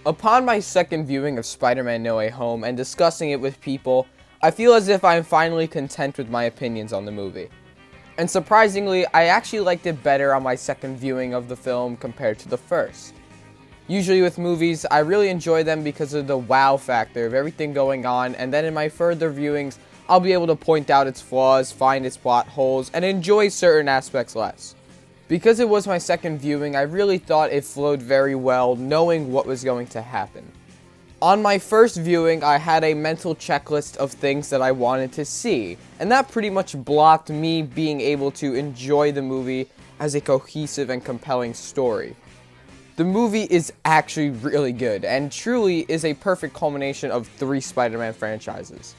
Upon my second viewing of Spider-Man No Way Home and discussing it with people, I feel as if I'm finally content with my opinions on the movie. And surprisingly, I actually liked it better on my second viewing of the film compared to the first. Usually with movies, I really enjoy them because of the wow factor of everything going on, and then in my further viewings, I'll be able to point out its flaws, find its plot holes, and enjoy certain aspects less. Because it was my second viewing, I really thought it flowed very well, knowing what was going to happen. On my first viewing, I had a mental checklist of things that I wanted to see, and that pretty much blocked me being able to enjoy the movie as a cohesive and compelling story. The movie is actually really good, and truly is a perfect culmination of 3 Spider-Man franchises.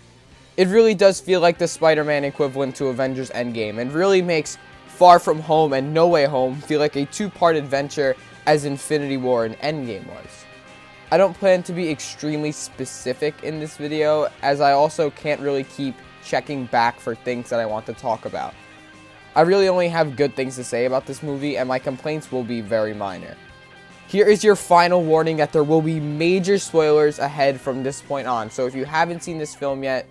It really does feel like the Spider-Man equivalent to Avengers Endgame, and really makes Far From Home and No Way Home feel like a 2-part adventure as Infinity War and Endgame was. I don't plan to be extremely specific in this video, as I also can't really keep checking back for things that I want to talk about. I really only have good things to say about this movie, and my complaints will be very minor. Here is your final warning that there will be major spoilers ahead from this point on, so if you haven't seen this film yet,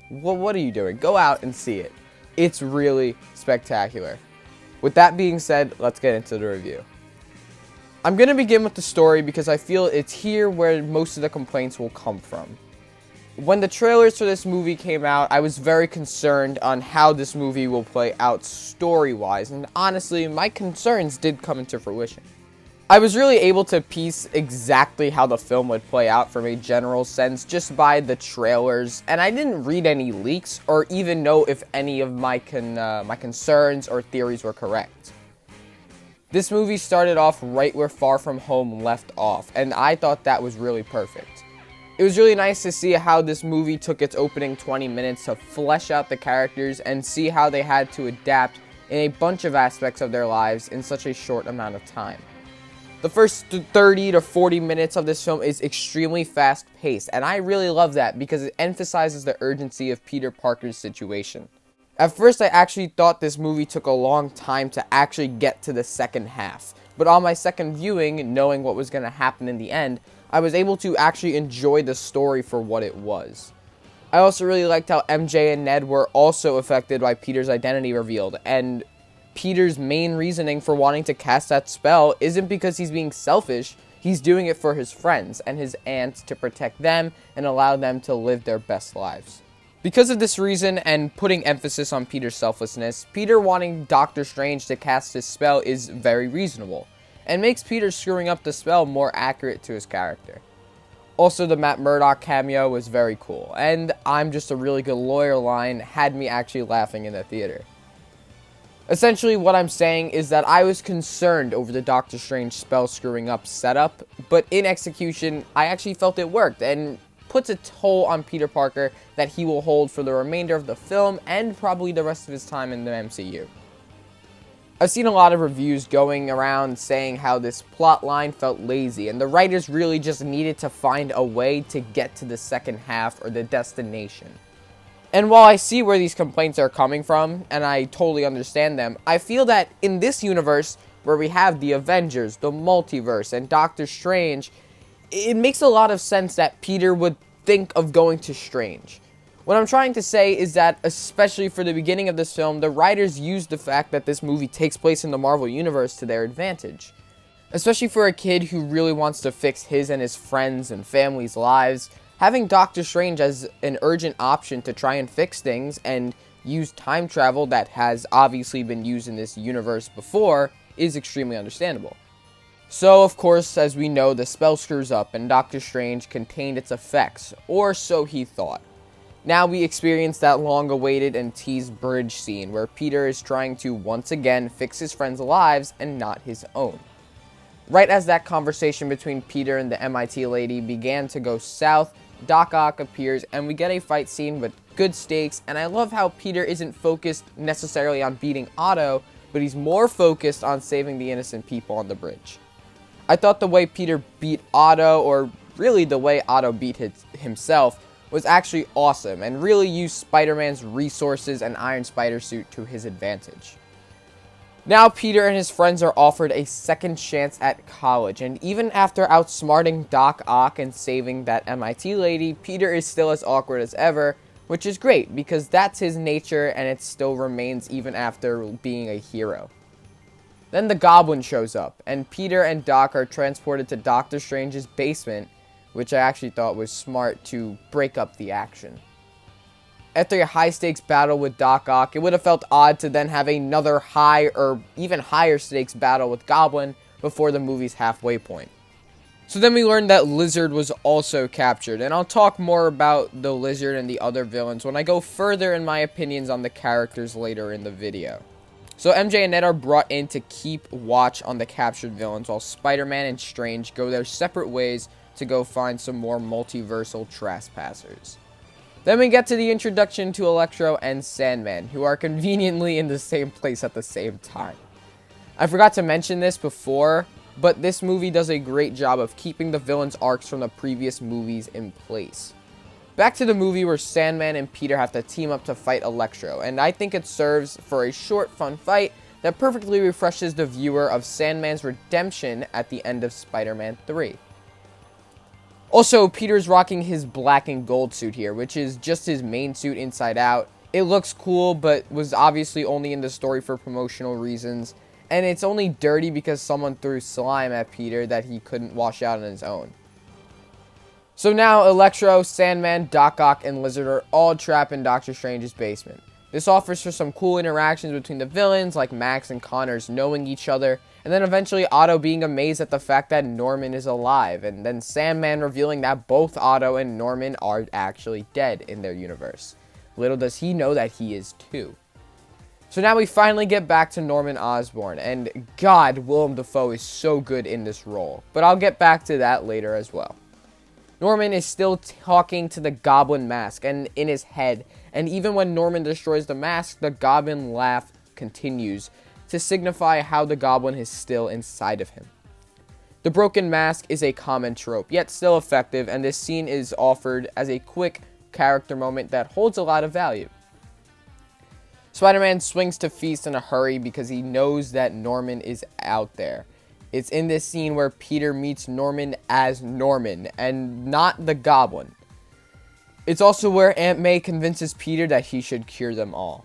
well, what are you doing? Go out and see it. It's really spectacular. With that being said, let's get into the review. I'm going to begin with the story because I feel it's here where most of the complaints will come from. When the trailers for this movie came out, I was very concerned on how this movie will play out story-wise, and honestly, my concerns did come into fruition. I was really able to piece exactly how the film would play out from a general sense just by the trailers, and I didn't read any leaks or even know if any of my concerns or theories were correct. This movie started off right where Far From Home left off, and I thought that was really perfect. It was really nice to see how this movie took its opening 20 minutes to flesh out the characters and see how they had to adapt in a bunch of aspects of their lives in such a short amount of time. The first 30 to 40 minutes of this film is extremely fast-paced, and I really love that because it emphasizes the urgency of Peter Parker's situation. At first, I actually thought this movie took a long time to actually get to the second half, but on my second viewing, knowing what was going to happen in the end, I was able to actually enjoy the story for what it was. I also really liked how MJ and Ned were also affected by Peter's identity revealed, and Peter's main reasoning for wanting to cast that spell isn't because he's being selfish, he's doing it for his friends and his aunts to protect them and allow them to live their best lives. Because of this reason and putting emphasis on Peter's selflessness, Peter wanting Doctor Strange to cast his spell is very reasonable, and makes Peter screwing up the spell more accurate to his character. Also, the Matt Murdock cameo was very cool, and "I'm just a really good lawyer" line had me actually laughing in the theater. Essentially, what I'm saying is that I was concerned over the Doctor Strange spell screwing up setup, but in execution, I actually felt it worked, and puts a toll on Peter Parker that he will hold for the remainder of the film and probably the rest of his time in the MCU. I've seen a lot of reviews going around saying how this plot line felt lazy, and the writers really just needed to find a way to get to the second half or the destination. And while I see where these complaints are coming from, and I totally understand them, I feel that in this universe, where we have the Avengers, the multiverse, and Doctor Strange, it makes a lot of sense that Peter would think of going to Strange. What I'm trying to say is that, especially for the beginning of this film, the writers used the fact that this movie takes place in the Marvel Universe to their advantage. Especially for a kid who really wants to fix his and his friends' and family's lives, having Doctor Strange as an urgent option to try and fix things and use time travel that has obviously been used in this universe before is extremely understandable. So, of course, as we know, the spell screws up and Doctor Strange contained its effects, or so he thought. Now we experience that long-awaited and teased bridge scene where Peter is trying to once again fix his friends' lives and not his own. Right as that conversation between Peter and the MIT lady began to go south, Doc Ock appears and we get a fight scene with good stakes, and I love how Peter isn't focused necessarily on beating Otto, but he's more focused on saving the innocent people on the bridge. I thought the way Peter beat Otto, or really the way Otto beat himself, was actually awesome and really used Spider-Man's resources and Iron Spider suit to his advantage. Now Peter and his friends are offered a second chance at college, and even after outsmarting Doc Ock and saving that MIT lady, Peter is still as awkward as ever, which is great because that's his nature and it still remains even after being a hero. Then the Goblin shows up, and Peter and Doc are transported to Doctor Strange's basement, which I actually thought was smart to break up the action. After a high-stakes battle with Doc Ock, it would have felt odd to then have another high or even higher-stakes battle with Goblin before the movie's halfway point. So then we learned that Lizard was also captured, and I'll talk more about the Lizard and the other villains when I go further in my opinions on the characters later in the video. So MJ and Ned are brought in to keep watch on the captured villains while Spider-Man and Strange go their separate ways to go find some more multiversal trespassers. Then we get to the introduction to Electro and Sandman, who are conveniently in the same place at the same time. I forgot to mention this before, but this movie does a great job of keeping the villains' arcs from the previous movies in place. Back to the movie where Sandman and Peter have to team up to fight Electro, and I think it serves for a short, fun fight that perfectly refreshes the viewer of Sandman's redemption at the end of Spider-Man 3. Also, Peter's rocking his black and gold suit here, which is just his main suit inside out. It looks cool, but was obviously only in the story for promotional reasons. And it's only dirty because someone threw slime at Peter that he couldn't wash out on his own. So now, Electro, Sandman, Doc Ock, and Lizard are all trapped in Doctor Strange's basement. This offers for some cool interactions between the villains, like Max and Connors knowing each other, and then eventually Otto being amazed at the fact that Norman is alive, and then Sandman revealing that both Otto and Norman are actually dead in their universe. Little does he know that he is too. So now we finally get back to Norman Osborn, and God, Willem Dafoe is so good in this role, but I'll get back to that later as well. Norman is still talking to the Goblin mask and in his head, and even when Norman destroys the mask, the Goblin laugh continues to signify how the Goblin is still inside of him. The broken mask is a common trope, yet still effective, and this scene is offered as a quick character moment that holds a lot of value. Spider-Man swings to Feast in a hurry because he knows that Norman is out there. It's in this scene where Peter meets Norman as Norman, and not the Goblin. It's also where Aunt May convinces Peter that he should cure them all.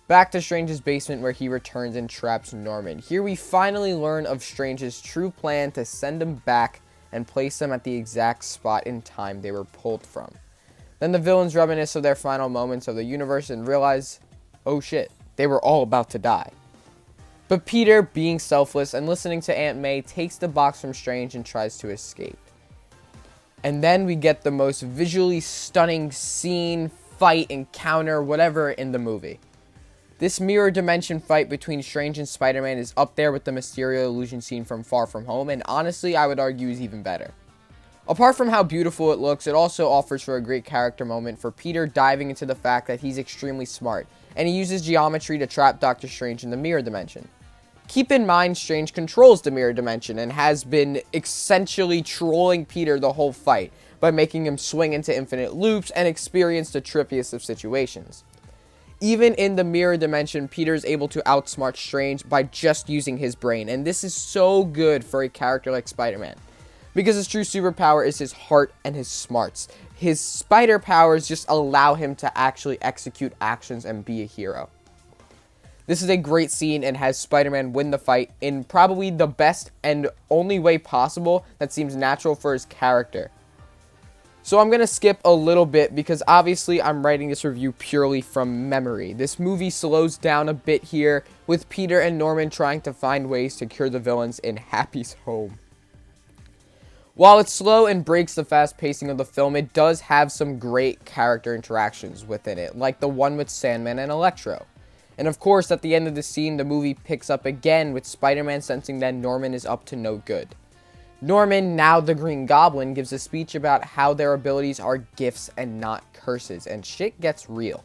Back to Strange's basement where he returns and traps Norman. Here we finally learn of Strange's true plan to send him back and place them at the exact spot in time they were pulled from. Then the villains reminisce of their final moments of the universe and realize, oh shit, they were all about to die. But Peter, being selfless and listening to Aunt May, takes the box from Strange and tries to escape. And then we get the most visually stunning scene, fight, encounter, whatever in the movie. This mirror dimension fight between Strange and Spider-Man is up there with the Mysterio illusion scene from Far From Home, and honestly, I would argue is even better. Apart from how beautiful it looks, it also offers for a great character moment for Peter diving into the fact that he's extremely smart, and he uses geometry to trap Doctor Strange in the mirror dimension. Keep in mind, Strange controls the mirror dimension and has been essentially trolling Peter the whole fight by making him swing into infinite loops and experience the trippiest of situations. Even in the mirror dimension, Peter is able to outsmart Strange by just using his brain, and this is so good for a character like Spider-Man, because his true superpower is his heart and his smarts. His spider powers just allow him to actually execute actions and be a hero. This is a great scene and has Spider-Man win the fight in probably the best and only way possible that seems natural for his character. So I'm going to skip a little bit because obviously I'm writing this review purely from memory. This movie slows down a bit here with Peter and Norman trying to find ways to cure the villains in Happy's home. While it's slow and breaks the fast pacing of the film, it does have some great character interactions within it, like the one with Sandman and Electro. And of course, at the end of the scene, the movie picks up again with Spider-Man sensing that Norman is up to no good. Norman, now the Green Goblin, gives a speech about how their abilities are gifts and not curses, and shit gets real.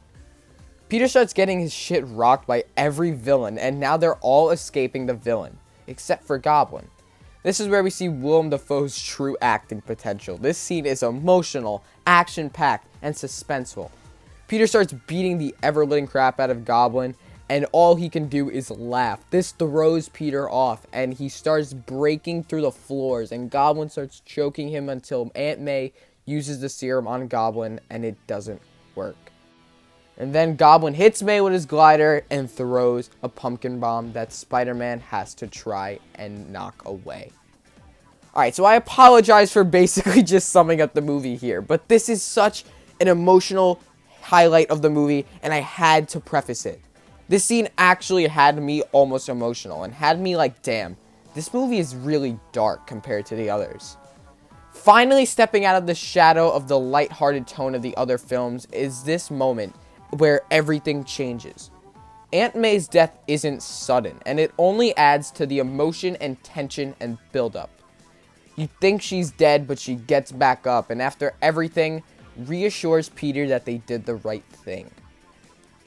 Peter starts getting his shit rocked by every villain, and now they're all escaping the villain, except for Goblin. This is where we see Willem Dafoe's true acting potential. This scene is emotional, action-packed, and suspenseful. Peter starts beating the ever-living crap out of Goblin, and all he can do is laugh. This throws Peter off, and he starts breaking through the floors, and Goblin starts choking him until Aunt May uses the serum on Goblin, and it doesn't work. And then Goblin hits May with his glider and throws a pumpkin bomb that Spider-Man has to try and knock away. Alright, so I apologize for basically just summing up the movie here, but this is such an emotional highlight of the movie, and I had to preface it. This scene actually had me almost emotional, and had me like, damn, this movie is really dark compared to the others. Finally stepping out of the shadow of the lighthearted tone of the other films is this moment where everything changes. Aunt May's death isn't sudden, and it only adds to the emotion and tension and buildup. You think she's dead, but she gets back up, and after everything, reassures Peter that they did the right thing.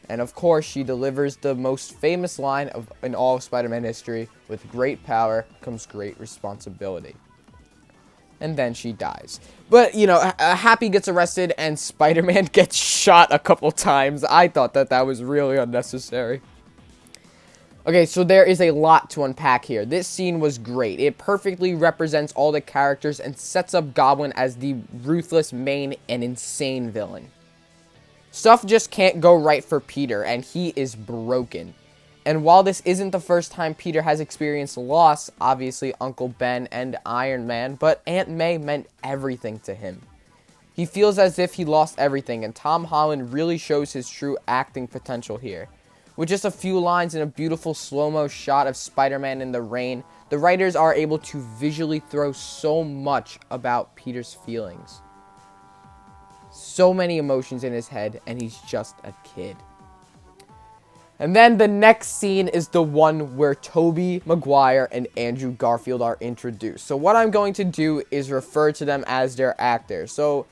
And of course, she delivers the most famous line in all of Spider-Man history, with great power comes great responsibility. And then she dies. But, you know, Happy gets arrested, and Spider-Man gets shot a couple times. I thought that was really unnecessary. Okay, so there is a lot to unpack here. This scene was great. It perfectly represents all the characters and sets up Goblin as the ruthless, mean, and insane villain. Stuff just can't go right for Peter, and he is broken. And while this isn't the first time Peter has experienced loss, obviously Uncle Ben and Iron Man, but Aunt May meant everything to him. He feels as if he lost everything, and Tom Holland really shows his true acting potential here. With just a few lines and a beautiful slow-mo shot of Spider-Man in the rain, the writers are able to visually throw so much about Peter's feelings. So many emotions in his head, and he's just a kid. And then the next scene is the one where Tobey Maguire and Andrew Garfield are introduced. So what I'm going to do is refer to them as their actors. So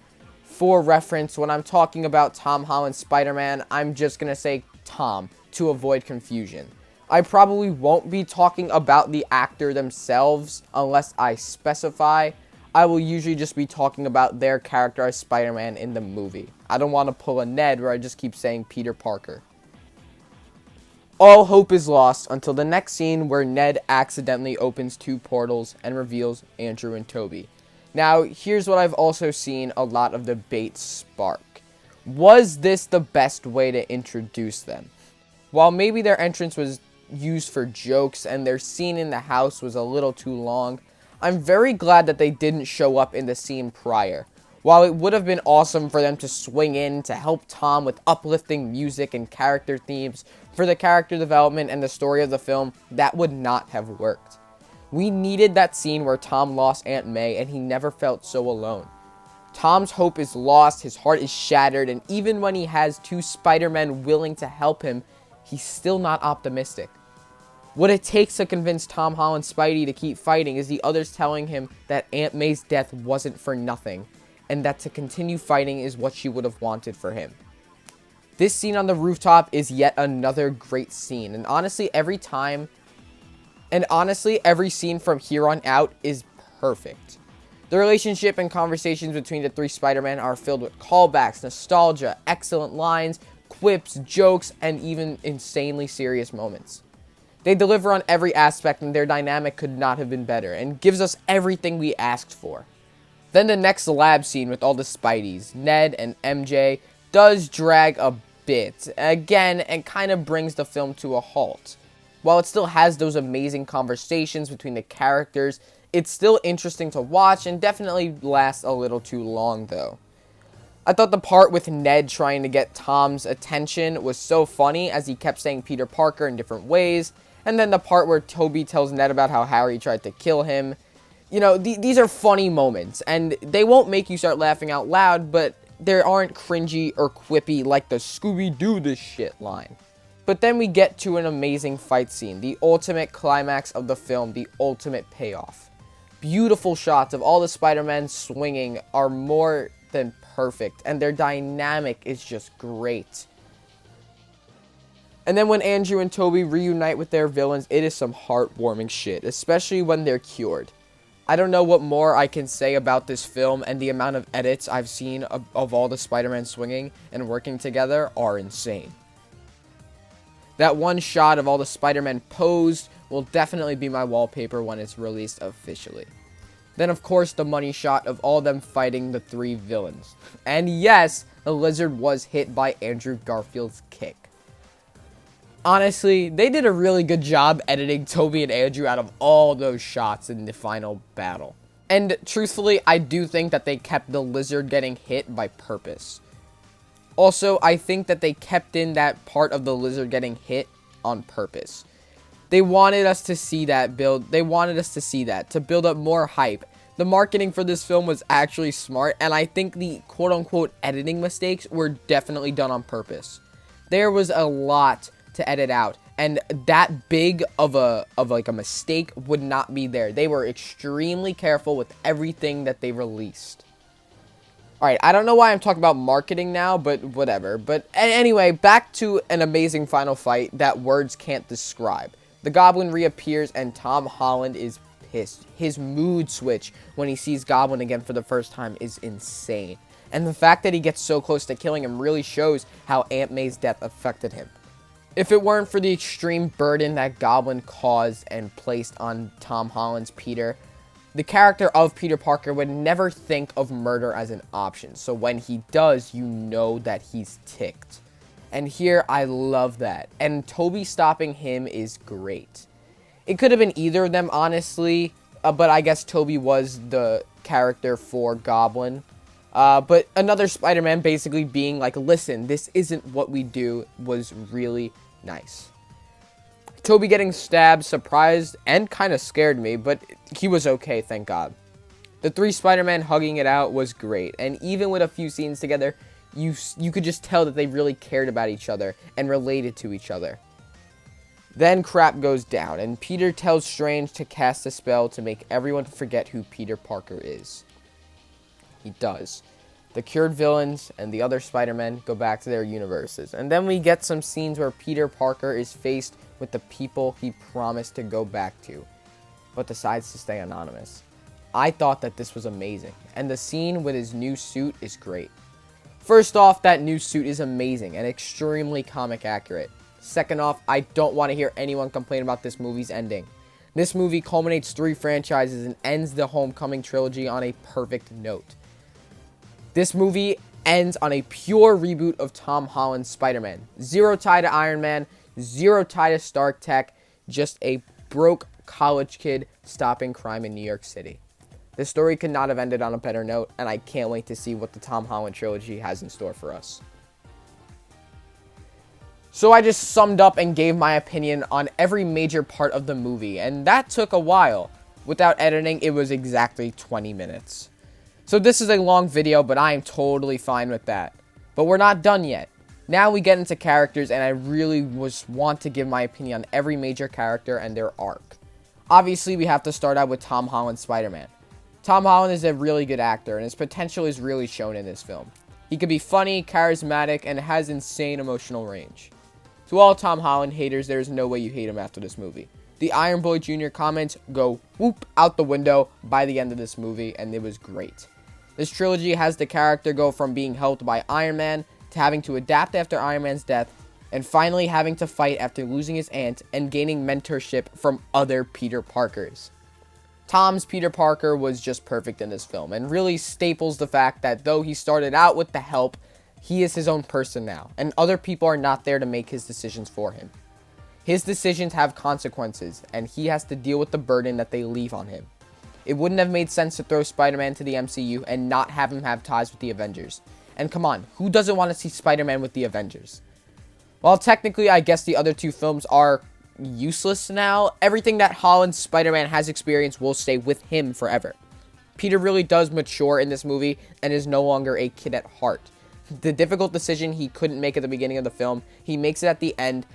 for reference, when I'm talking about Tom Holland's Spider-Man, I'm just going to say Tom to avoid confusion. I probably won't be talking about the actor themselves unless I specify. I will usually just be talking about their character as Spider-Man in the movie. I don't want to pull a Ned where I just keep saying Peter Parker. All hope is lost until the next scene where Ned accidentally opens two portals and reveals Andrew and Tobey. Now, here's what I've also seen a lot of debate spark. Was this the best way to introduce them? While maybe their entrance was used for jokes and their scene in the house was a little too long, I'm very glad that they didn't show up in the scene prior. While it would have been awesome for them to swing in to help Tom with uplifting music and character themes for the character development and the story of the film, that would not have worked. We needed that scene where Tom lost Aunt May and he never felt so alone. Tom's hope is lost, his heart is shattered, and even when he has two Spider-Men willing to help him, he's still not optimistic. What it takes to convince Tom Holland's Spidey to keep fighting is the others telling him that Aunt May's death wasn't for nothing, and that to continue fighting is what she would have wanted for him. This scene on the rooftop is yet another great scene, and honestly, every scene from here on out is perfect. The relationship and conversations between the three Spider-Men are filled with callbacks, nostalgia, excellent lines, quips, jokes, and even insanely serious moments. They deliver on every aspect, and their dynamic could not have been better, and gives us everything we asked for. Then the next lab scene with all the Spideys, Ned and MJ, does drag a bit, again, and kind of brings the film to a halt. While it still has those amazing conversations between the characters, it's still interesting to watch and definitely lasts a little too long though. I thought the part with Ned trying to get Tom's attention was so funny as he kept saying Peter Parker in different ways, and then the part where Tobey tells Ned about how Harry tried to kill him. You know, these are funny moments, and they won't make you start laughing out loud, but they aren't cringy or quippy like the Scooby-Doo this shit line. But then we get to an amazing fight scene, the ultimate climax of the film, the ultimate payoff. Beautiful shots of all the Spider-Men swinging are more than perfect, and their dynamic is just great. And then when Andrew and Tobey reunite with their villains, it is some heartwarming shit, especially when they're cured. I don't know what more I can say about this film, and the amount of edits I've seen of all the Spider-Man swinging and working together are insane. That one shot of all the Spider-Men posed will definitely be my wallpaper when it's released officially. Then, of course, the money shot of all them fighting the 3 villains. And yes, the Lizard was hit by Andrew Garfield's kick. Honestly, they did a really good job editing Tobey and Andrew out of all those shots in the final battle. And truthfully, I do think that they kept the Lizard getting hit by purpose. Also, I think that they kept in that part of the Lizard getting hit on purpose. They wanted us to see that build. They wanted us to see that to build up more hype. The marketing for this film was actually smart, and I think the quote-unquote editing mistakes were definitely done on purpose. There was a lot to edit out, and that big of a mistake would not be there. They were extremely careful with everything that they released. Alright, I don't know why I'm talking about marketing now, but whatever. But anyway, back to an amazing final fight that words can't describe. The Goblin reappears and Tom Holland is pissed. His mood switch when he sees Goblin again for the first time is insane. And the fact that he gets so close to killing him really shows how Aunt May's death affected him. If it weren't for the extreme burden that Goblin caused and placed on Tom Holland's Peter, the character of Peter Parker would never think of murder as an option. So when he does, you know that he's ticked. And here, I love that. And Tobey stopping him is great. It could have been either of them, honestly. But I guess Tobey was the character for Goblin. But another Spider-Man basically being like, listen, this isn't what we do, was really nice. Tobey getting stabbed surprised and kind of scared me, but he was okay, thank God. The 3 Spider-Men hugging it out was great. And even with a few scenes together, you could just tell that they really cared about each other and related to each other. Then crap goes down, and Peter tells Strange to cast a spell to make everyone forget who Peter Parker is. He does. The cured villains and the other Spider-Men go back to their universes. And then we get some scenes where Peter Parker is faced with the people he promised to go back to, but decides to stay anonymous. I thought that this was amazing, and the scene with his new suit is great. First off, that new suit is amazing and extremely comic accurate. Second off, I don't want to hear anyone complain about this movie's ending. This movie culminates 3 franchises and ends the Homecoming trilogy on a perfect note. This movie ends on a pure reboot of Tom Holland's Spider-Man. Zero tie to Iron Man, zero tie to Stark Tech, just a broke college kid stopping crime in New York City. This story could not have ended on a better note, and I can't wait to see what the Tom Holland trilogy has in store for us. So I just summed up and gave my opinion on every major part of the movie, and that took a while. Without editing, it was exactly 20 minutes. So this is a long video, but I am totally fine with that. But we're not done yet. Now we get into characters, and I really want to give my opinion on every major character and their arc. Obviously, we have to start out with Tom Holland's Spider-Man. Tom Holland is a really good actor, and his potential is really shown in this film. He could be funny, charismatic, and has insane emotional range. To all Tom Holland haters, there is no way you hate him after this movie. The Iron Boy Jr. comments go whoop out the window by the end of this movie, and it was great. This trilogy has the character go from being helped by Iron Man to having to adapt after Iron Man's death, and finally having to fight after losing his aunt and gaining mentorship from other Peter Parkers. Tom's Peter Parker was just perfect in this film, and really staples the fact that though he started out with the help, he is his own person now, and other people are not there to make his decisions for him. His decisions have consequences, and he has to deal with the burden that they leave on him. It wouldn't have made sense to throw Spider-Man to the MCU and not have him have ties with the Avengers. And come on, who doesn't want to see Spider-Man with the Avengers? While technically I guess the other 2 films are useless now, everything that Holland's Spider-Man has experienced will stay with him forever. Peter really does mature in this movie and is no longer a kid at heart. The difficult decision he couldn't make at the beginning of the film, he makes it at the end,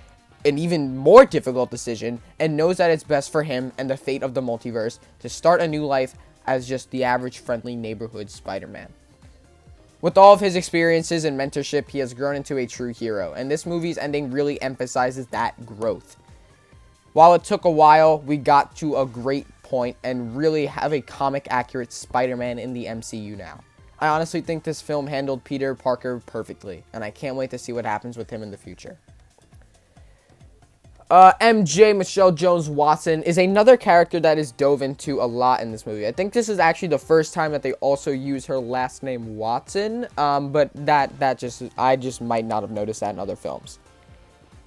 an even more difficult decision, and knows that it's best for him and the fate of the multiverse to start a new life as just the average friendly neighborhood Spider-Man. With all of his experiences and mentorship, he has grown into a true hero, and this movie's ending really emphasizes that growth. While it took a while, we got to a great point and really have a comic-accurate Spider-Man in the MCU now. I honestly think this film handled Peter Parker perfectly, and I can't wait to see what happens with him in the future. MJ, Michelle Jones Watson, is another character that is dove into a lot in this movie. I think this is actually the first time that they also use her last name Watson, but I just might not have noticed that in other films.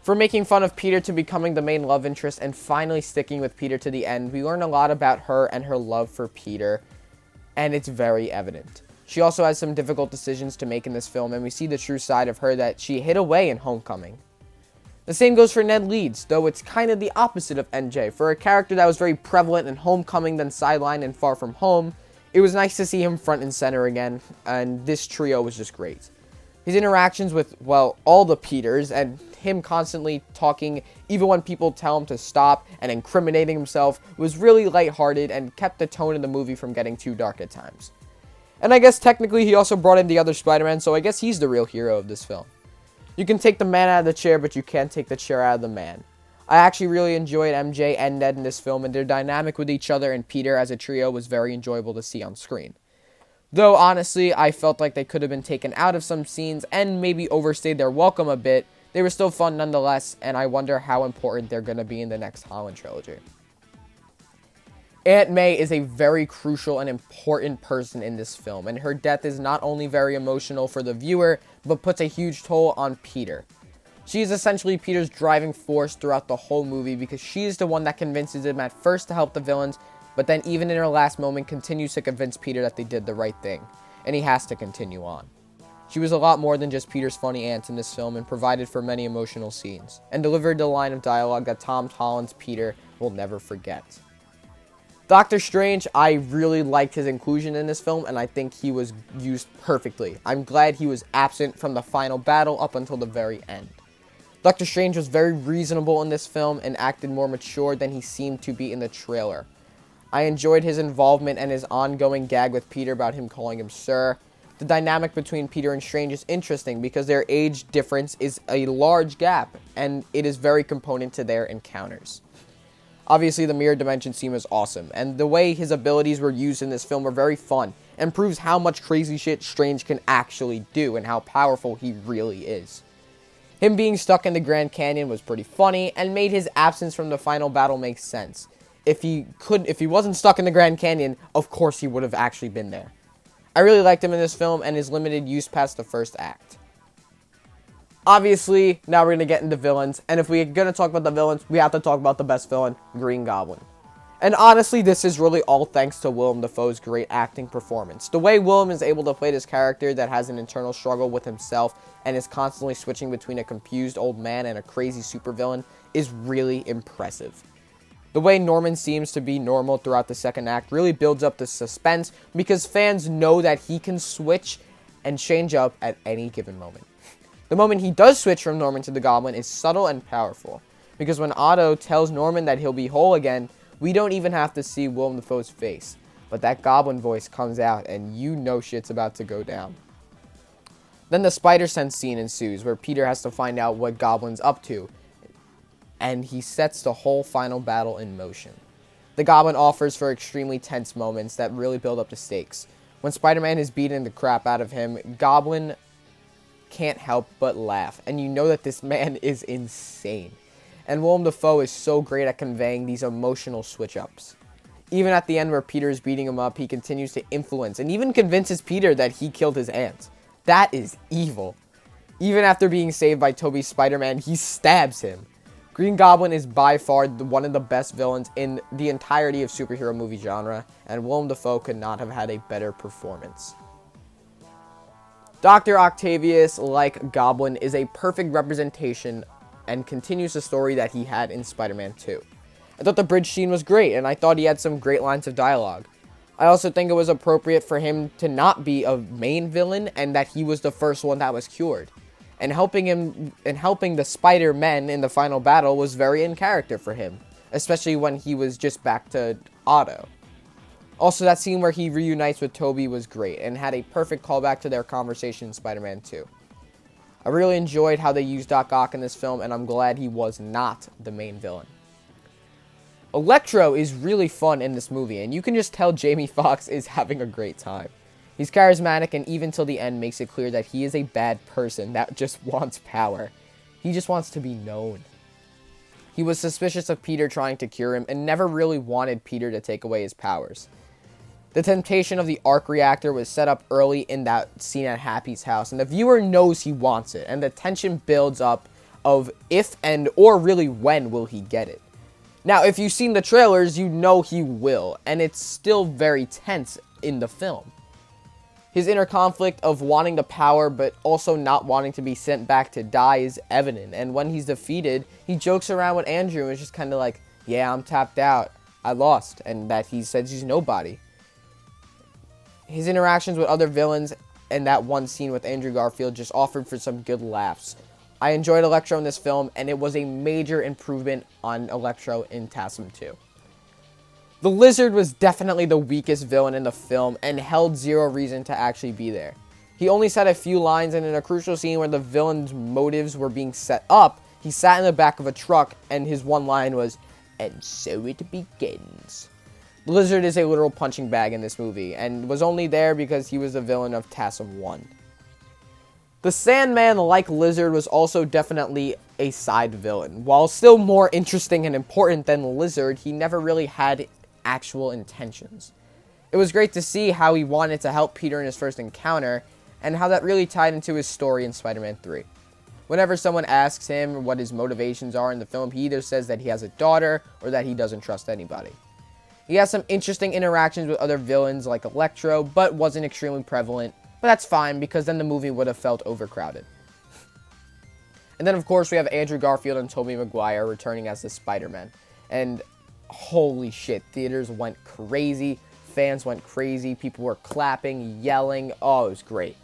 For making fun of Peter to becoming the main love interest and finally sticking with Peter to the end, we learn a lot about her and her love for Peter, and it's very evident. She also has some difficult decisions to make in this film, and we see the true side of her that she hid away in Homecoming. The same goes for Ned Leeds, though it's kind of the opposite of NJ. For a character that was very prevalent in Homecoming, then Sidelined, and Far From Home, it was nice to see him front and center again, and this trio was just great. His interactions with, well, all the Peters, and him constantly talking, even when people tell him to stop, and incriminating himself, was really lighthearted and kept the tone of the movie from getting too dark at times. And I guess technically he also brought in the other Spider-Man, so I guess he's the real hero of this film. You can take the man out of the chair, but you can't take the chair out of the man. I actually really enjoyed MJ and Ned in this film, and their dynamic with each other and Peter as a trio was very enjoyable to see on screen. Though, honestly, I felt like they could have been taken out of some scenes and maybe overstayed their welcome a bit, they were still fun nonetheless, and I wonder how important they're going to be in the next Holland trilogy. Aunt May is a very crucial and important person in this film, and her death is not only very emotional for the viewer, but puts a huge toll on Peter. She is essentially Peter's driving force throughout the whole movie because she is the one that convinces him at first to help the villains, but then even in her last moment continues to convince Peter that they did the right thing, and he has to continue on. She was a lot more than just Peter's funny aunt in this film and provided for many emotional scenes, and delivered the line of dialogue that Tom Holland's Peter will never forget. Doctor Strange, I really liked his inclusion in this film, and I think he was used perfectly. I'm glad he was absent from the final battle up until the very end. Doctor Strange was very reasonable in this film and acted more mature than he seemed to be in the trailer. I enjoyed his involvement and his ongoing gag with Peter about him calling him Sir. The dynamic between Peter and Strange is interesting because their age difference is a large gap, and it is very component to their encounters. Obviously, the mirror dimension scene was awesome, and the way his abilities were used in this film were very fun, and proves how much crazy shit Strange can actually do, and how powerful he really is. Him being stuck in the Grand Canyon was pretty funny, and made his absence from the final battle make sense. If he wasn't stuck in the Grand Canyon, of course he would have actually been there. I really liked him in this film, and his limited use past the first act. Obviously, now we're going to get into villains, and if we're going to talk about the villains, we have to talk about the best villain, Green Goblin. And honestly, this is really all thanks to Willem Dafoe's great acting performance. The way Willem is able to play this character that has an internal struggle with himself and is constantly switching between a confused old man and a crazy supervillain is really impressive. The way Norman seems to be normal throughout the second act really builds up the suspense because fans know that he can switch and change up at any given moment. The moment he does switch from Norman to the Goblin is subtle and powerful, because when Otto tells Norman that he'll be whole again, we don't even have to see Willem Dafoe's face, but that Goblin voice comes out and you know shit's about to go down. Then the spider sense scene ensues, where Peter has to find out what Goblin's up to, and he sets the whole final battle in motion. The Goblin offers for extremely tense moments that really build up the stakes. When Spider-Man is beating the crap out of him, Goblin can't help but laugh, and you know that this man is insane. And Willem Dafoe is so great at conveying these emotional switch-ups. Even at the end where Peter is beating him up, he continues to influence and even convinces Peter that he killed his aunt. That is evil. Even after being saved by Tobey's Spider-Man, he stabs him. Green Goblin is by far one of the best villains in the entirety of superhero movie genre, and Willem Dafoe could not have had a better performance. Dr. Octavius, like Goblin, is a perfect representation and continues the story that he had in Spider-Man 2. I thought the bridge scene was great, and I thought he had some great lines of dialogue. I also think it was appropriate for him to not be a main villain, and that he was the first one that was cured. And helping the Spider-Men in the final battle was very in character for him, especially when he was just back to Otto. Also, that scene where he reunites with Tobey was great, and had a perfect callback to their conversation in Spider-Man 2. I really enjoyed how they used Doc Ock in this film, and I'm glad he was not the main villain. Electro is really fun in this movie, and you can just tell Jamie Foxx is having a great time. He's charismatic, and even till the end makes it clear that he is a bad person that just wants power. He just wants to be known. He was suspicious of Peter trying to cure him and never really wanted Peter to take away his powers. The temptation of the arc reactor was set up early in that scene at Happy's house, and the viewer knows he wants it, and the tension builds up of if and or really when will he get it. Now, if you've seen the trailers, you know he will, and it's still very tense in the film. His inner conflict of wanting the power but also not wanting to be sent back to die is evident, and when he's defeated, he jokes around with Andrew and is just kind of like, yeah, I'm tapped out, I lost, and that he says he's nobody. His interactions with other villains and that one scene with Andrew Garfield just offered for some good laughs. I enjoyed Electro in this film, and it was a major improvement on Electro in TASM 2. The Lizard was definitely the weakest villain in the film and held zero reason to actually be there. He only said a few lines, and in a crucial scene where the villain's motives were being set up, he sat in the back of a truck and his one line was, "And so it begins." The Lizard is a literal punching bag in this movie and was only there because he was the villain of TASM 1. The Sandman, like Lizard, was also definitely a side villain. While still more interesting and important than Lizard, he never really had actual intentions. It was great to see how he wanted to help Peter in his first encounter, and how that really tied into his story in Spider-Man 3. Whenever someone asks him what his motivations are in the film, he either says that he has a daughter, or that he doesn't trust anybody. He has some interesting interactions with other villains like Electro, but wasn't extremely prevalent. But that's fine, because then the movie would have felt overcrowded. And then, of course, we have Andrew Garfield and Tobey Maguire returning as the Spider-Man. And holy shit, theaters went crazy. Fans went crazy. People were clapping, yelling. Oh, it was great.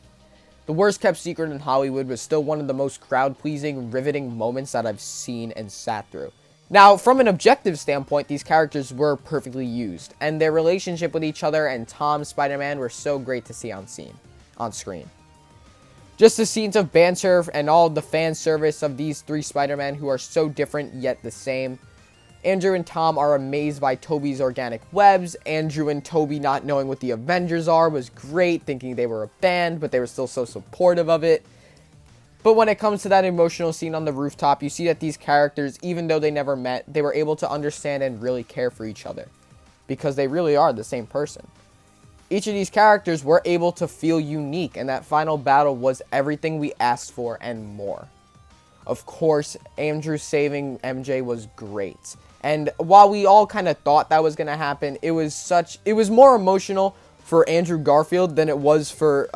The worst kept secret in Hollywood was still one of the most crowd-pleasing, riveting moments that I've seen and sat through. Now, from an objective standpoint, these characters were perfectly used, and their relationship with each other and Tom's Spider-Man were so great to see on screen. Just the scenes of banter and all the fan service of these three Spider-Men who are so different yet the same. Andrew and Tom are amazed by Tobey's organic webs. Andrew and Tobey not knowing what the Avengers are was great, thinking they were a band, but they were still so supportive of it. But when it comes to that emotional scene on the rooftop, you see that these characters, even though they never met, they were able to understand and really care for each other. Because they really are the same person. Each of these characters were able to feel unique, and that final battle was everything we asked for and more. Of course, Andrew saving MJ was great. And while we all kind of thought that was going to happen, it was more emotional for Andrew Garfield than it was for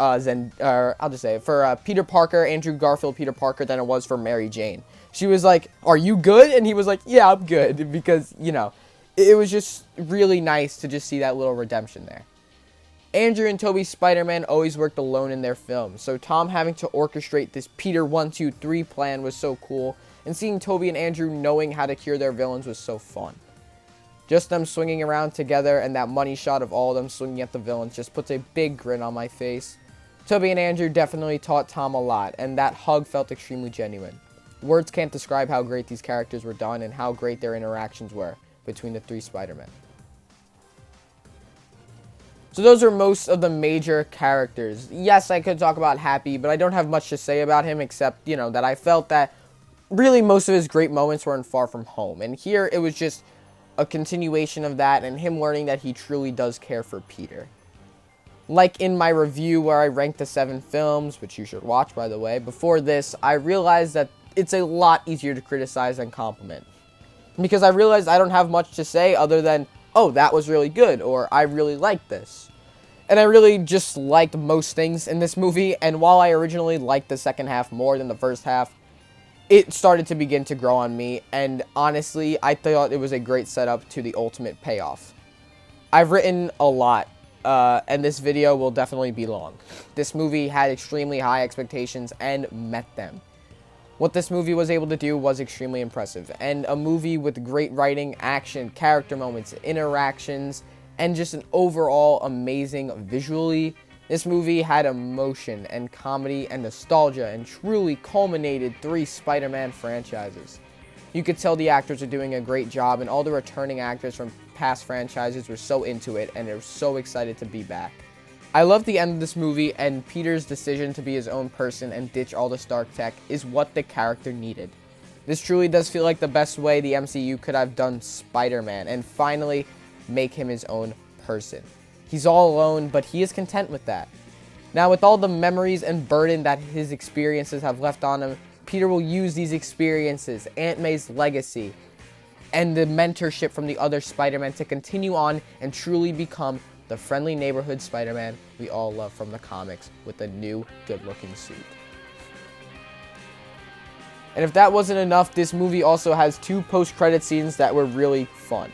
Peter Parker, Andrew Garfield, Peter Parker, than it was for Mary Jane. She was like, "Are you good?" And he was like, "Yeah, I'm good," because, you know, it was just really nice to just see that little redemption there. Andrew and Tobey's Spider-Man always worked alone in their films, so Tom having to orchestrate this Peter 1-2-3 plan was so cool, and seeing Tobey and Andrew knowing how to cure their villains was so fun. Just them swinging around together and that money shot of all of them swinging at the villains just puts a big grin on my face. Tobey and Andrew definitely taught Tom a lot, and that hug felt extremely genuine. Words can't describe how great these characters were done and how great their interactions were between the three Spider-Men. So those are most of the major characters. Yes, I could talk about Happy, but I don't have much to say about him except, that I felt that really most of his great moments were in Far From Home. And here it was just a continuation of that and him learning that he truly does care for Peter. Like in my review where I ranked the 7 films, which you should watch by the way, before this, I realized that it's a lot easier to criticize than compliment. Because I realized I don't have much to say other than, oh, that was really good, or I really liked this. And I really just liked most things in this movie, and while I originally liked the second half more than the first half, it started to begin to grow on me, and honestly, I thought it was a great setup to the ultimate payoff. I've written a lot, and this video will definitely be long. This movie had extremely high expectations and met them. What this movie was able to do was extremely impressive, and a movie with great writing, action, character moments, interactions, and just an overall amazing visually. This movie had emotion and comedy and nostalgia and truly culminated 3 Spider-Man franchises. You could tell the actors are doing a great job, and all the returning actors from past franchises were so into it and they're so excited to be back. I love the end of this movie, and Peter's decision to be his own person and ditch all the Stark tech is what the character needed. This truly does feel like the best way the MCU could have done Spider-Man and finally make him his own person. He's all alone, but he is content with that. Now, with all the memories and burden that his experiences have left on him, Peter will use these experiences, Aunt May's legacy, and the mentorship from the other Spider-Man to continue on and truly become the friendly neighborhood Spider-Man we all love from the comics with a new, good-looking suit. And if that wasn't enough, this movie also has 2 post-credit scenes that were really fun.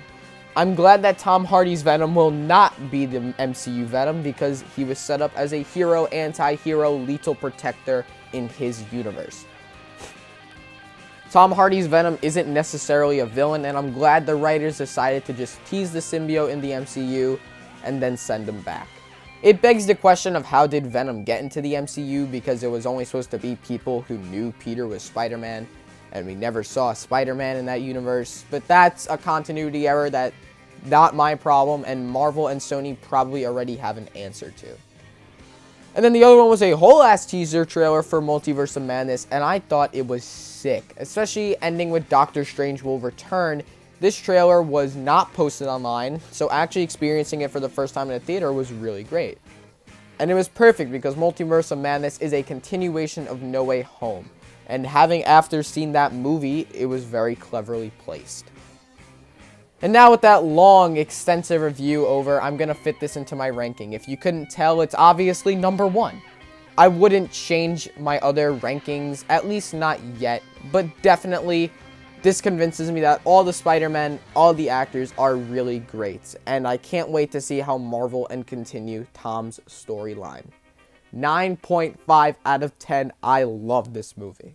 I'm glad that Tom Hardy's Venom will not be the MCU Venom because he was set up as a hero, anti-hero, lethal protector in his universe. Tom Hardy's Venom isn't necessarily a villain, and I'm glad the writers decided to just tease the symbiote in the MCU and then send him back. It begs the question of how did Venom get into the MCU, because it was only supposed to be people who knew Peter was Spider-Man, and we never saw Spider-Man in that universe. But that's a continuity error that not my problem, and Marvel and Sony probably already have an answer to. And then the other one was a whole-ass teaser trailer for Multiverse of Madness, and I thought it was sick. Especially ending with Doctor Strange will return. This trailer was not posted online, so actually experiencing it for the first time in a theater was really great. And it was perfect because Multiverse of Madness is a continuation of No Way Home. And after seeing that movie, it was very cleverly placed. And now with that long, extensive review over, I'm going to fit this into my ranking. If you couldn't tell, it's obviously number 1. I wouldn't change my other rankings, at least not yet, but definitely this convinces me that all the Spider-Men, all the actors are really great, and I can't wait to see how Marvel and continue Tom's storyline. 9.5 out of 10, I love this movie.